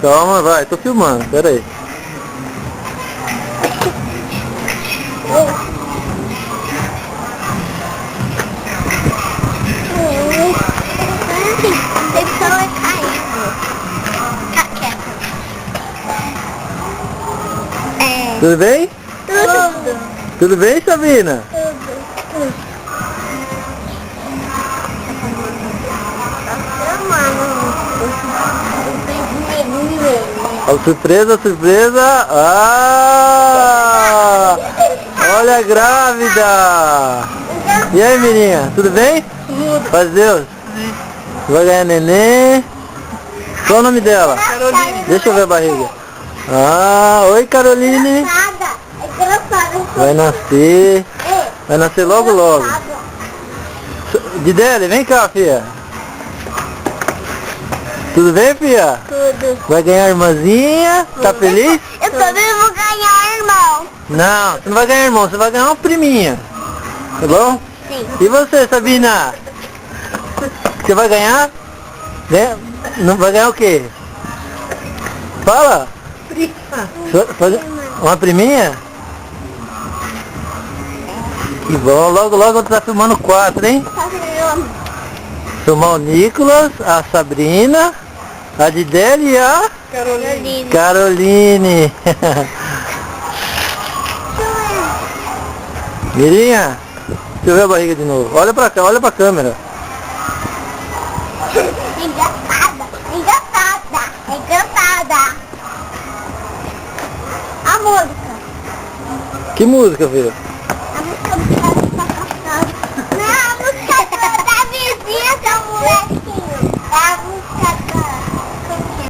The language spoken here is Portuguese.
Calma, vai, tô filmando, pera aí. Tudo bem? Tudo. Tudo bem, Sabina? Tudo. Ó, surpresa, surpresa. Ah! Olha a grávida. E aí, menina, tudo bem? Tudo. Paz de Deus. Vai ganhar neném. Qual o nome dela? Caroline. Deixa eu ver a barriga. Ah, oi, Caroline. Vai nascer. Vai nascer logo, logo. Didele, vem cá, filha. Tudo bem, filha? Tudo. Vai ganhar irmãzinha? Tá feliz? Eu também vou ganhar, irmão. Não, você não vai ganhar irmão, você vai ganhar uma priminha. Tá bom? Sim. E você, Sabina? Você vai ganhar? Não vai ganhar o quê? Fala. Uma priminha? Que bom, logo logo tá filmando 4, hein? Filmar o Nicolas, a Sabrina, a Didele e a Caroline. Mirinha, deixa eu ver a barriga de novo. Olha pra cá, olha pra câmera. Encantada. A música. Que música, filho?